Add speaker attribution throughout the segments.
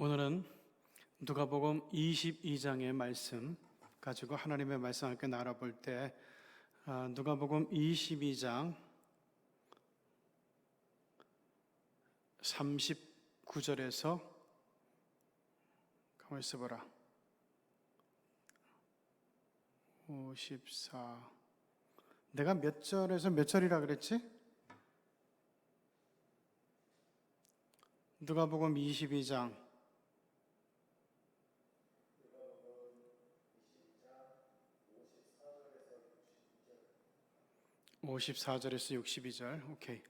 Speaker 1: 오늘은 누가복음 22장의 말씀 가지고 하나님의 말씀 함께 나눠볼 때 누가복음 22장 39절에서 가만히 있어봐라 54 내가 몇 절에서 몇 절이라 그랬지? 누가복음 22장 54절에서 62절. 오케이.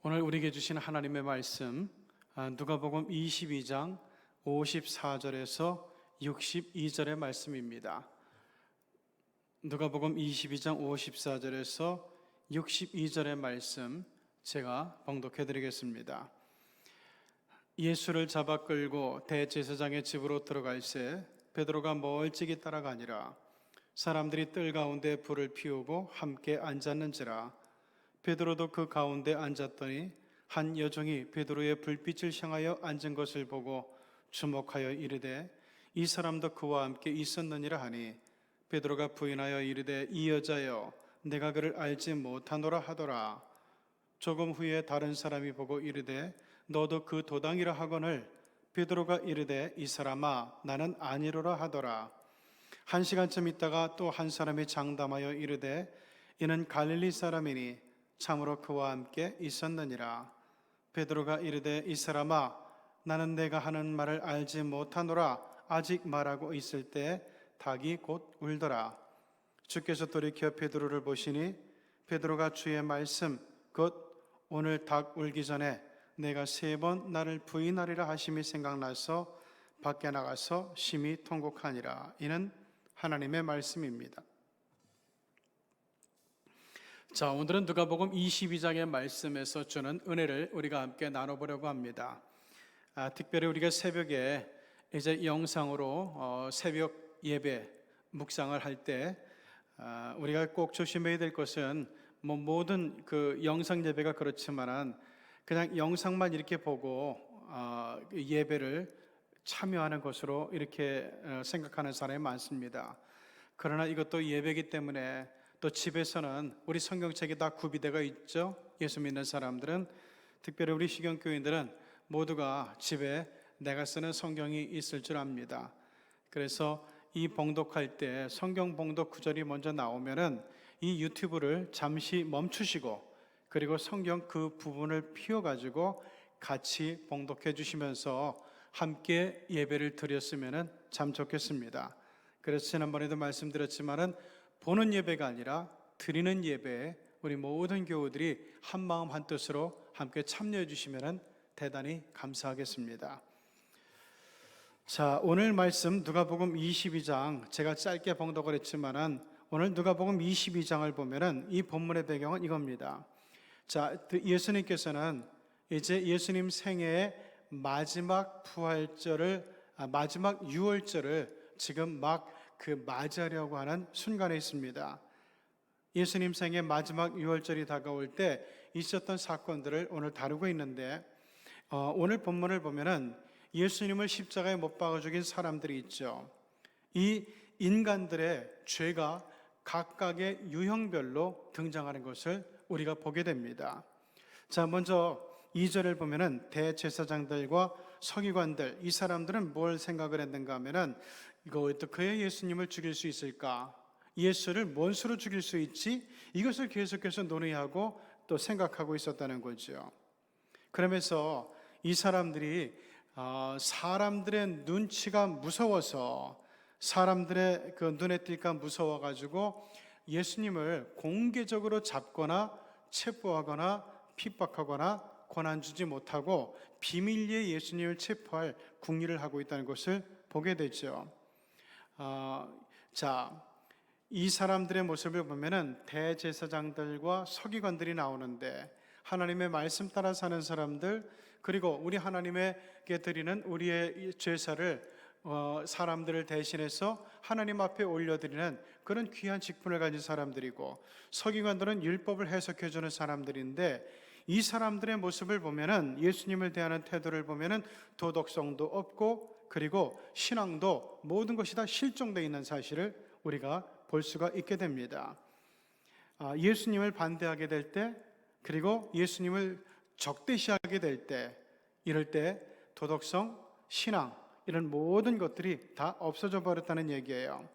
Speaker 1: 오늘 우리에게 주신 하나님의 말씀 누가복음 22장 54절에서 62절의 말씀입니다. 누가복음 22장 54절에서 62절의 말씀 제가 봉독해 드리겠습니다. 예수를 잡아 끌고 대제사장의 집으로 들어갈새 베드로가 멀찍이 따라가니라. 사람들이 뜰 가운데 불을 피우고 함께 앉았는지라. 베드로도 그 가운데 앉았더니 한 여종이 베드로의 불빛을 향하여 앉은 것을 보고 주목하여 이르되 이 사람도 그와 함께 있었느니라 하니 베드로가 부인하여 이르되 이 여자여 내가 그를 알지 못하노라 하더라. 조금 후에 다른 사람이 보고 이르되 너도 그 도당이라 하거늘 베드로가 이르되 이 사람아 나는 아니로라 하더라. 한 시간쯤 있다가 또 한 사람이 장담하여 이르되 이는 갈릴리 사람이니 참으로 그와 함께 있었느니라. 베드로가 이르되 이 사람아 나는 내가 하는 말을 알지 못하노라. 아직 말하고 있을 때 닭이 곧 울더라. 주께서 돌이켜 베드로를 보시니 베드로가 주의 말씀 곧 오늘 닭 울기 전에 내가 3번 나를 부인하리라 하심이 생각나서 밖에 나가서 심히 통곡하니라. 이는 하나님의 말씀입니다. 자, 오늘은 누가복음 22장의 말씀에서 주는 은혜를 우리가 함께 나눠보려고 합니다. 특별히 우리가 새벽에 이제 영상으로 새벽 예배 묵상을 할 때 우리가 꼭 조심해야 될 것은 모든 그 영상 예배가 그렇지만은 그냥 영상만 이렇게 보고 예배를 참여하는 것으로 이렇게 생각하는 사람이 많습니다. 그러나 이것도 예배이기 때문에 또 집에서는 우리 성경책이 다 구비되어 있죠. 예수 믿는 사람들은 특별히 우리 시경교인들은 모두가 집에 내가 쓰는 성경이 있을 줄 압니다. 그래서 이 봉독할 때 성경 봉독 구절이 먼저 나오면은 이 유튜브를 잠시 멈추시고 그리고 성경 그 부분을 피워가지고 같이 봉독해 주시면서 함께 예배를 드렸으면 참 좋겠습니다. 그래서 지난번에도 말씀드렸지만은 보는 예배가 아니라 드리는 예배에 우리 모든 교우들이 한마음 한뜻으로 함께 참여해 주시면 대단히 감사하겠습니다. 자, 오늘 말씀 누가복음 22장 제가 짧게 봉독을 했지만은 오늘 누가복음 22장을 보면은 이 본문의 배경은 이겁니다. 자, 예수님께서는 이제 예수님 생애의 마지막 부활절을 마지막 유월절을 지금 막 맞이하려고 하는 순간에 있습니다. 예수님 생애 마지막 유월절이 다가올 때 있었던 사건들을 오늘 다루고 있는데 오늘 본문을 보면은 예수님을 십자가에 못 박아 죽인 사람들이 있죠. 이 인간들의 죄가 각각의 유형별로 등장하는 것을 우리가 보게 됩니다. 자, 먼저 2절을 보면은 대제사장들과 서기관들 이 사람들은 뭘 생각을 했는가 하면은 이거 어떻게 예수님을 죽일 수 있을까? 예수를 뭔 수로 죽일 수 있지? 이것을 계속해서 논의하고 또 생각하고 있었다는 거죠. 그러면서 이 사람들이 사람들의 눈치가 무서워서 사람들의 그 눈에 띌까 무서워가지고 예수님을 공개적으로 잡거나 체포하거나 핍박하거나 권한 주지 못하고 비밀리에 예수님을 체포할 궁리를 하고 있다는 것을 보게 되죠. 자, 이 사람들의 모습을 보면은 대제사장들과 서기관들이 나오는데 하나님의 말씀 따라 사는 사람들 그리고 우리 하나님에게 드리는 우리의 제사를 사람들을 대신해서 하나님 앞에 올려드리는 그런 귀한 직분을 가진 사람들이고, 서기관들은 율법을 해석해주는 사람들인데, 이 사람들의 모습을 보면은, 예수님을 대하는 태도를 보면은 도덕성도 없고, 그리고 신앙도 모든 것이 다 실종되어 있는 사실을 우리가 볼 수가 있게 됩니다. 예수님을 반대하게 될 때, 그리고 예수님을 적대시하게 될 때, 이럴 때 도덕성, 신앙, 이런 모든 것들이 다 없어져 버렸다는 얘기예요.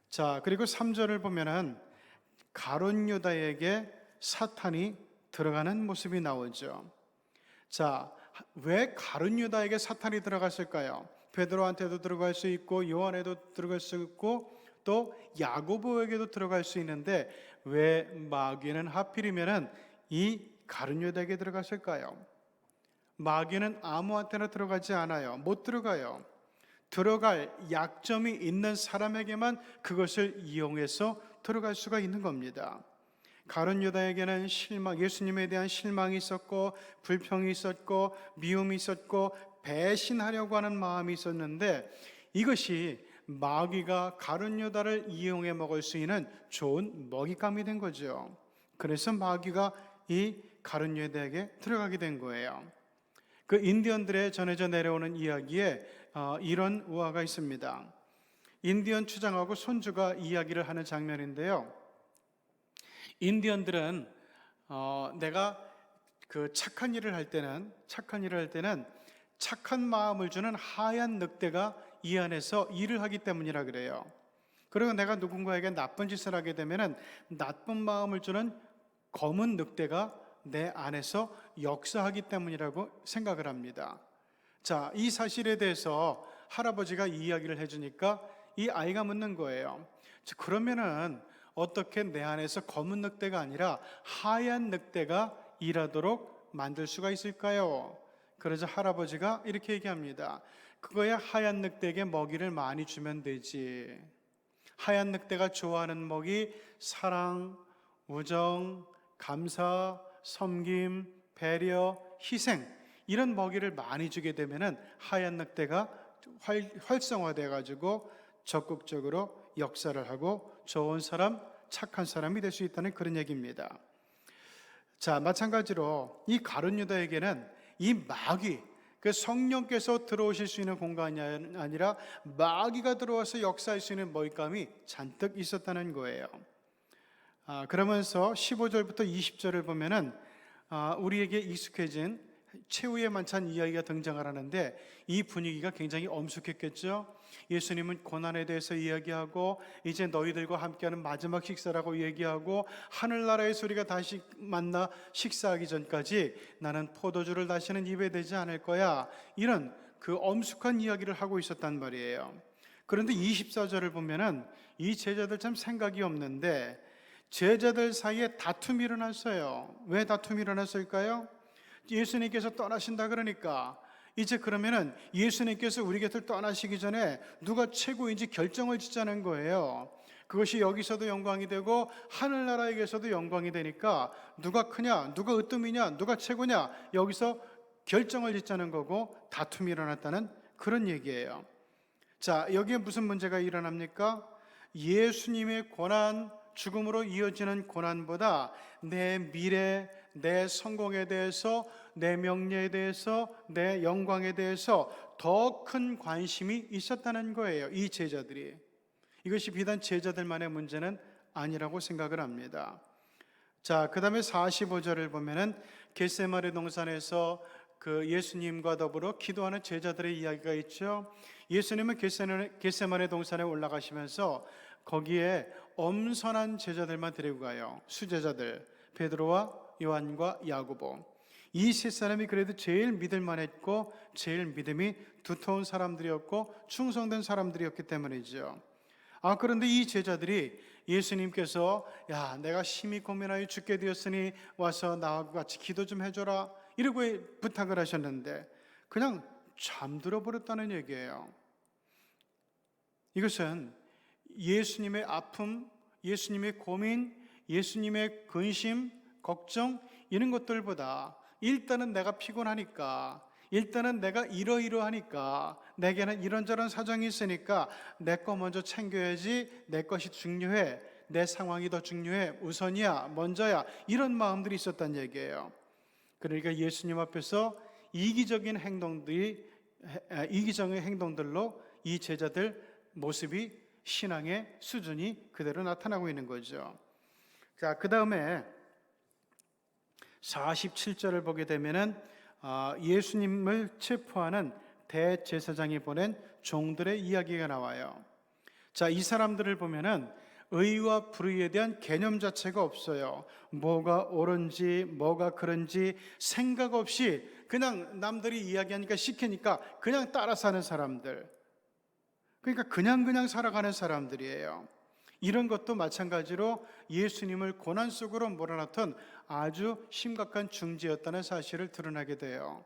Speaker 1: 자, 그리고 3절을 보면은 가룟 유다에게 사탄이 들어가는 모습이 나오죠. 자, 왜 가룟 유다에게 사탄이 들어갔을까요? 베드로한테도 들어갈 수 있고, 요한에도 들어갈 수 있고, 또 야고보에게도 들어갈 수 있는데, 왜 마귀는 하필이면은 이 가룟 유다에게 들어갔을까요? 마귀는 아무한테나 들어가지 않아요. 못 들어가요. 들어갈 약점이 있는 사람에게만 그것을 이용해서 들어갈 수가 있는 겁니다. 가룟 유다에게는 예수님에 대한 실망이 있었고, 불평이 있었고, 미움이 있었고, 배신하려고 하는 마음이 있었는데, 이것이 마귀가 가룟 유다를 이용해 먹을 수 있는 좋은 먹잇감이 된 거죠. 그래서 마귀가 이 가룟 유다에게 들어가게 된 거예요. 그 인디언들의 전해져 내려오는 이야기에 이런 우화가 있습니다. 인디언 추장하고 손주가 이야기를 하는 장면인데요. 인디언들은 내가 그 착한 일을 할 때는 착한 마음을 주는 하얀 늑대가 이 안에서 일을 하기 때문이라 그래요. 그리고 내가 누군가에게 나쁜 짓을 하게 되면은 나쁜 마음을 주는 검은 늑대가 내 안에서 역사하기 때문이라고 생각을 합니다. 자, 이 사실에 대해서 할아버지가 이야기를 해주니까 이 아이가 묻는 거예요. 그러면은 어떻게 내 안에서 검은 늑대가 아니라 하얀 늑대가 일하도록 만들 수가 있을까요? 그러자 할아버지가 이렇게 얘기합니다. 그거야 하얀 늑대에게 먹이를 많이 주면 되지. 하얀 늑대가 좋아하는 먹이 사랑, 우정, 감사, 섬김, 배려, 희생, 이런 먹이를 많이 주게 되면은 하얀 늑대가 활성화돼 가지고 적극적으로 역사를 하고 좋은 사람, 착한 사람이 될 수 있다는 그런 얘기입니다. 자, 마찬가지로 이 가룟 유다에게는 이 마귀, 그 성령께서 들어오실 수 있는 공간이 아니라 마귀가 들어와서 역사할 수 있는 먹잇감이 잔뜩 있었다는 거예요. 그러면서 15절부터 20절을 보면은 우리에게 익숙해진 최후의 만찬 이야기가 등장을 하는데, 이 분위기가 굉장히 엄숙했겠죠. 예수님은 고난에 대해서 이야기하고, 이제 너희들과 함께하는 마지막 식사라고 얘기하고, 하늘나라의 소리가 다시 만나 식사하기 전까지 나는 포도주를 다시는 입에 대지 않을 거야, 이런 그 엄숙한 이야기를 하고 있었단 말이에요. 그런데 24절을 보면은 이 제자들 참 생각이 없는데, 제자들 사이에 다툼이 일어났어요. 왜 다툼이 일어났을까요? 예수님께서 떠나신다 그러니까 이제 그러면은 예수님께서 우리 곁을 떠나시기 전에 누가 최고인지 결정을 짓자는 거예요. 그것이 여기서도 영광이 되고 하늘나라에게서도 영광이 되니까 누가 크냐, 누가 으뜸이냐, 누가 최고냐, 여기서 결정을 짓자는 거고 다툼이 일어났다는 그런 얘기예요. 자, 여기에 무슨 문제가 일어납니까? 예수님의 고난, 죽음으로 이어지는 고난보다 내 미래, 내 성공에 대해서, 내 명예에 대해서, 내 영광에 대해서 더 큰 관심이 있었다는 거예요, 이 제자들이. 이것이 비단 제자들만의 문제는 아니라고 생각을 합니다. 자, 그 다음에 45절을 보면은 겟세마네 동산에서 그 예수님과 더불어 기도하는 제자들의 이야기가 있죠. 예수님은 겟세마네 동산에 올라가시면서 거기에 엄선한 제자들만 데리고 가요. 수제자들, 베드로와 요한과 야고보. 이 세 사람이 그래도 제일 믿을만했고 제일 믿음이 두터운 사람들이었고 충성된 사람들이었기 때문이죠. 그런데 이 제자들이 예수님께서 야, 내가 심히 고민하여 죽게 되었으니 와서 나하고 같이 기도 좀 해줘라, 이러고 부탁을 하셨는데 그냥 잠들어 버렸다는 얘기예요. 이것은 예수님의 아픔, 예수님의 고민, 예수님의 근심, 걱정, 이런 것들보다 일단은 내가 피곤하니까 일단은 내가 이러이러하니까, 내게는 이런저런 사정이 있으니까 내 거 먼저 챙겨야지, 내 것이 중요해, 내 상황이 더 중요해, 우선이야, 먼저야, 이런 마음들이 있었단 얘기예요. 그러니까 예수님 앞에서 이기적인 행동들로 이 제자들 모습이, 신앙의 수준이 그대로 나타나고 있는 거죠. 자, 그 다음에 47절을 보게 되면은 예수님을 체포하는 대제사장이 보낸 종들의 이야기가 나와요. 자, 이 사람들을 보면은 의와 불의에 대한 개념 자체가 없어요. 뭐가 옳은지 뭐가 그런지 생각 없이 그냥 남들이 이야기하니까 시키니까 그냥 따라 사는 사람들, 그러니까 그냥 살아가는 사람들이에요. 이런 것도 마찬가지로 예수님을 고난 속으로 몰아넣던 아주 심각한 중지였다는 사실을 드러나게 돼요.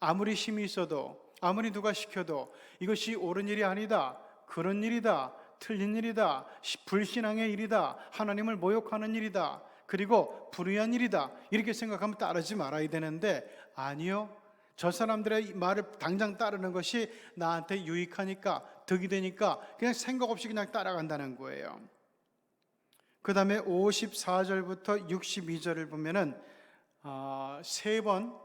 Speaker 1: 아무리 힘이 있어도, 아무리 누가 시켜도 이것이 옳은 일이 아니다, 그런 일이다, 틀린 일이다, 불신앙의 일이다, 하나님을 모욕하는 일이다, 그리고 불의한 일이다, 이렇게 생각하면 따르지 말아야 되는데, 아니요, 저 사람들의 말을 당장 따르는 것이 나한테 유익하니까, 득이 되니까 그냥 생각 없이 그냥 따라간다는 거예요. 그 다음에 54절부터 62절을 보면은 세 번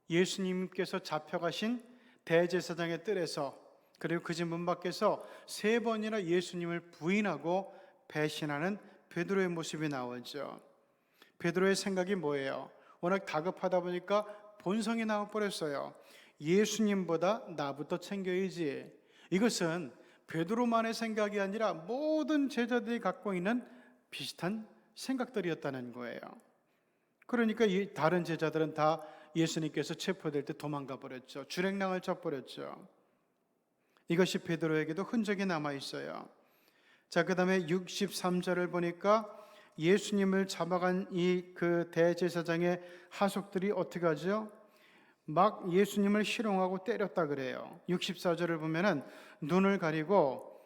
Speaker 1: 예수님께서 잡혀가신 대제사장의 뜰에서, 그리고 그 집 문 밖에서 세 번이나 예수님을 부인하고 배신하는 베드로의 모습이 나오죠. 베드로의 생각이 뭐예요? 워낙 다급하다 보니까 본성이 나와버렸어요. 예수님보다 나부터 챙겨야지. 이것은 베드로만의 생각이 아니라 모든 제자들이 갖고 있는 비슷한 생각들이었다는 거예요. 그러니까 이 다른 제자들은 다 예수님께서 체포될 때 도망가 버렸죠. 주랭랑을 쳐버렸죠. 이것이 베드로에게도 흔적이 남아 있어요. 자, 그 다음에 63절을 보니까 예수님을 잡아간 이 그 대제사장의 하속들이 어떻게 하죠? 막 예수님을 희롱하고 때렸다 그래요. 64절을 보면은 눈을 가리고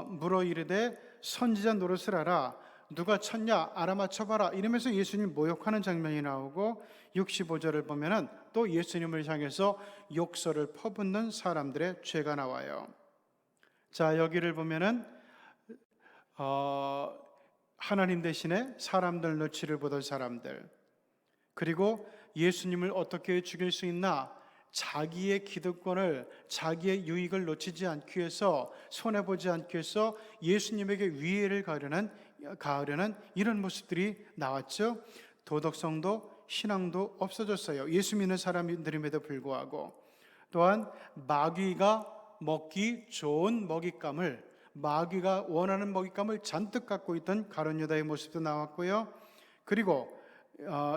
Speaker 1: 물어 이르되 선지자 노릇을 하라, 누가 쳤냐 알아맞혀봐라, 이러면서 예수님 모욕하는 장면이 나오고, 65절을 보면은 또 예수님을 향해서 욕설을 퍼붓는 사람들의 죄가 나와요. 자, 여기를 보면은 하나님 대신에 사람들 눈치를 보던 사람들, 그리고 예수님을 어떻게 죽일 수 있나, 자기의 기득권을, 자기의 유익을 놓치지 않기 위해서, 손해보지 않기 위해서 예수님에게 위해를 가하려는 이런 모습들이 나왔죠. 도덕성도 신앙도 없어졌어요. 예수 믿는 사람들임에도 불구하고. 또한 마귀가 먹기 좋은 먹잇감을, 마귀가 원하는 먹잇감을 잔뜩 갖고 있던 가룟 유다의 모습도 나왔고요. 그리고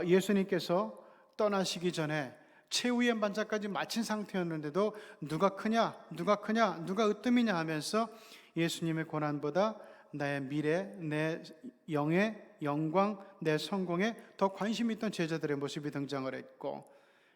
Speaker 1: 예수님께서 떠나시기 전에 최후의 반차까지 마친 상태였는데도 누가 크냐, 누가 으뜸이냐 하면서 예수님의 고난보다 나의 미래, 내 영의 영광, 내 성공에 더 관심이 있던 제자들의 모습이 등장을 했고,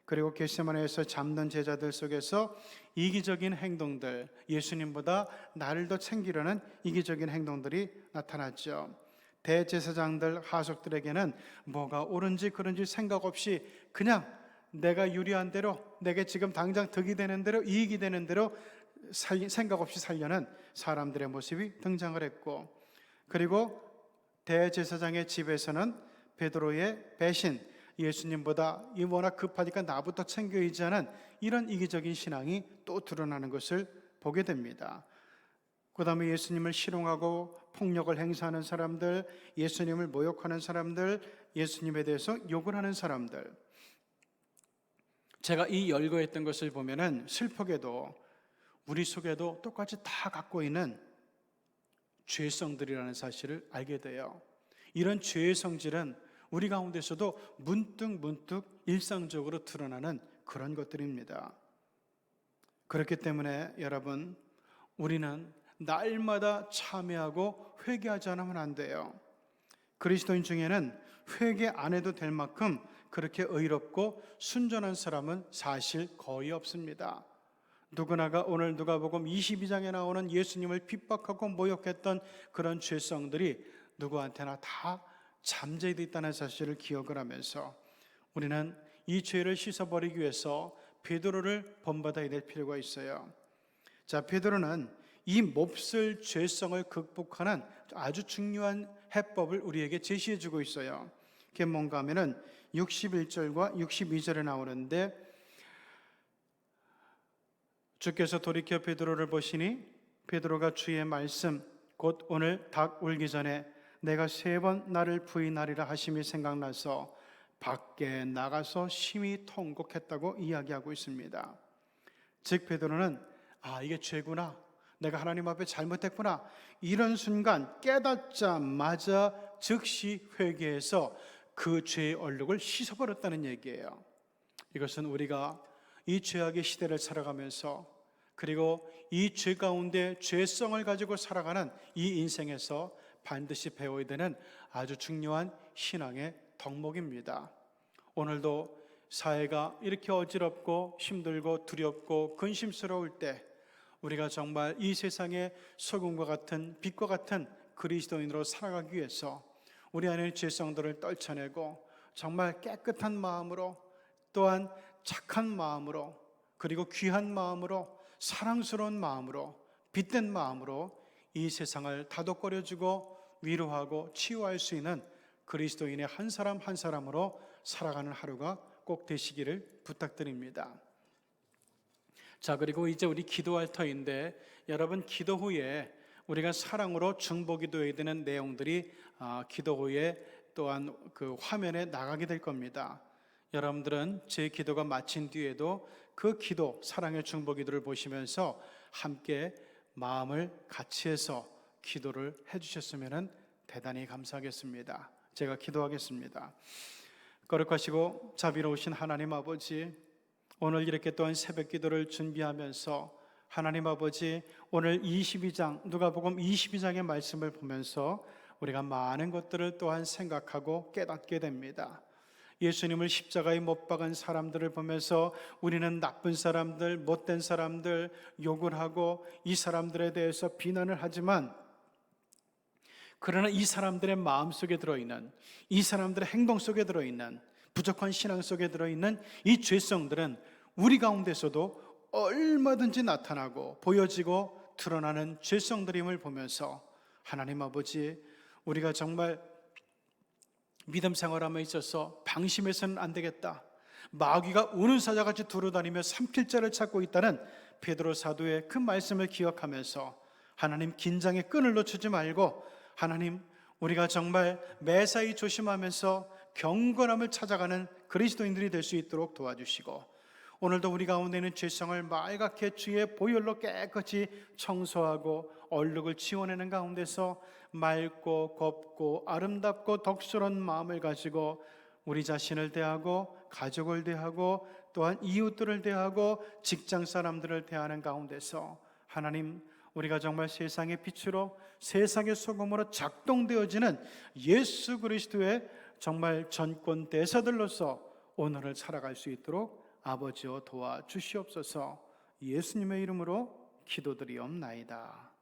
Speaker 1: 그리고 겟세마네에서 잠든 제자들 속에서 이기적인 행동들, 예수님보다 나를 더 챙기려는 이기적인 행동들이 나타났죠. 대제사장들, 하속들에게는 뭐가 옳은지 그른지 생각 없이 그냥 내가 유리한 대로, 내게 지금 당장 득이 되는 대로, 이익이 되는 대로 생각 없이 살려는 사람들의 모습이 등장을 했고, 그리고 대제사장의 집에서는 베드로의 배신, 예수님보다 워낙 급하니까 나부터 챙겨야지 하는 이런 이기적인 신앙이 또 드러나는 것을 보게 됩니다. 그 다음에 예수님을 희롱하고 폭력을 행사하는 사람들, 예수님을 모욕하는 사람들, 예수님에 대해서 욕을 하는 사람들. 제가 이 열거했던 것을 보면은 슬프게도 우리 속에도 똑같이 다 갖고 있는 죄성들이라는 사실을 알게 돼요. 이런 죄의 성질은 우리 가운데서도 문득 일상적으로 드러나는 그런 것들입니다. 그렇기 때문에 여러분, 우리는 날마다 참회하고 회개하지 않으면 안 돼요. 그리스도인 중에는 회개 안 해도 될 만큼 그렇게 의롭고 순전한 사람은 사실 거의 없습니다. 누구나가 오늘 누가복음 22장에 나오는 예수님을 핍박하고 모욕했던 그런 죄성들이 누구한테나 다 잠재되어 있다는 사실을 기억을 하면서 우리는 이 죄를 씻어버리기 위해서 베드로를 본받아야 될 필요가 있어요. 자, 베드로는 이 몹쓸 죄성을 극복하는 아주 중요한 해법을 우리에게 제시해 주고 있어요. 그게 뭔가 하면은 61절과 62절에 나오는데, 주께서 돌이켜 베드로를 보시니 베드로가 주의 말씀 곧 오늘 닭 울기 전에 내가 3번 나를 부인하리라 하심이 생각나서 밖에 나가서 심히 통곡했다고 이야기하고 있습니다. 즉 베드로는 이게 죄구나, 내가 하나님 앞에 잘못했구나, 이런 순간 깨닫자마자 즉시 회개해서 그 죄의 얼룩을 씻어버렸다는 얘기예요. 이것은 우리가 이 죄악의 시대를 살아가면서, 그리고 이 죄 가운데 죄성을 가지고 살아가는 이 인생에서 반드시 배워야 되는 아주 중요한 신앙의 덕목입니다. 오늘도 사회가 이렇게 어지럽고 힘들고 두렵고 근심스러울 때 우리가 정말 이 세상의 소금과 같은 빛과 같은 그리스도인으로 살아가기 위해서 우리 안의 죄성들을 떨쳐내고 정말 깨끗한 마음으로, 또한 착한 마음으로, 그리고 귀한 마음으로, 사랑스러운 마음으로, 빛된 마음으로 이 세상을 다독거려주고 위로하고 치유할 수 있는 그리스도인의 한 사람 한 사람으로 살아가는 하루가 꼭 되시기를 부탁드립니다. 자, 그리고 이제 우리 기도할 터인데, 여러분 기도 후에 우리가 사랑으로 중보기도해야 되는 내용들이 기도 후에 또한 그 화면에 나가게 될 겁니다. 여러분들은 제 기도가 마친 뒤에도 그 기도, 사랑의 중보기도를 보시면서 함께 마음을 같이 해서 기도를 해주셨으면 대단히 감사하겠습니다. 제가 기도하겠습니다. 거룩하시고 자비로우신 하나님 아버지, 오늘 이렇게 또한 새벽 기도를 준비하면서 하나님 아버지, 오늘 22장, 누가복음 22장의 말씀을 보면서 우리가 많은 것들을 또한 생각하고 깨닫게 됩니다. 예수님을 십자가에 못 박은 사람들을 보면서 우리는 나쁜 사람들, 못된 사람들 욕을 하고 이 사람들에 대해서 비난을 하지만, 그러나 이 사람들의 마음 속에 들어있는, 이 사람들의 행동 속에 들어있는, 부족한 신앙 속에 들어있는 이 죄성들은 우리 가운데서도 얼마든지 나타나고 보여지고 드러나는 죄성들임을 보면서 하나님 아버지, 우리가 정말 믿음 생활함에 있어서 방심해서는 안 되겠다, 마귀가 우는 사자같이 두루다니며 삼킬 자를 찾고 있다는 베드로 사도의 그 말씀을 기억하면서 하나님, 긴장의 끈을 놓치지 말고 하나님, 우리가 정말 매사에 조심하면서 경건함을 찾아가는 그리스도인들이 될 수 있도록 도와주시고, 오늘도 우리 가운데 있는 죄성을 말갛게 주의 보혈로 깨끗이 청소하고 얼룩을 지워내는 가운데서 맑고 곱고 아름답고 덕스러운 마음을 가지고 우리 자신을 대하고 가족을 대하고 또한 이웃들을 대하고 직장 사람들을 대하는 가운데서 하나님, 우리가 정말 세상의 빛으로 세상의 소금으로 작동되어지는 예수 그리스도의 정말 전권 대사들로서 오늘을 살아갈 수 있도록 아버지여 도와주시옵소서. 예수님의 이름으로 기도드리옵나이다.